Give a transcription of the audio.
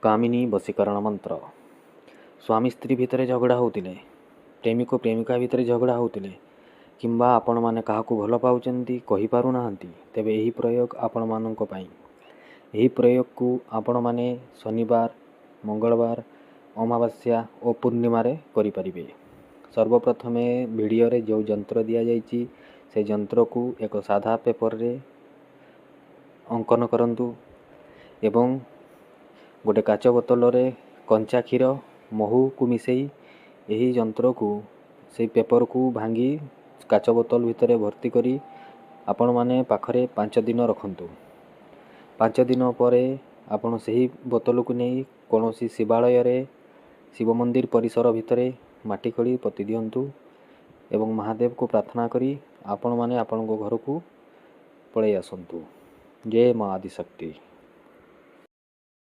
कामिनी बशीकरण मंत्र। स्वामी स्त्री भितर झगड़ा होते, प्रेमिक प्रेमिका भितर झगड़ा होते, किंबा आपण मैंने क्या भल पाँच कही पारु ना, तेबे यही प्रयोग आपण मानक पई। यही प्रयोग को आपण माने शनिवार, मंगलवार, अमावास्या और पूर्णिमा रे करि परिबे। सर्वप्रथम वीडियो रे जो जंत्र दिया जाइछि से जंत्र को एक साधा पेपर रे अंकन करंतु एवं गोटे काच बोतल रे कंचा क्षीर महू को मिसई यही जंत्र को से पेपर को भांगी काच बोतल भितर भर्ती करी आपण माने पाखरे 5 दिन रखंतु। 5 दिन पर आपण सही बोतल को नहीं कौन शिवालय रे शिव मंदिर परिसर भितर माटी खड़ी पति दियंतु एवं महादेव को प्रार्थना करी आपण माने आपण घर को पलै आसंतु। जय मां आदिशक्ति।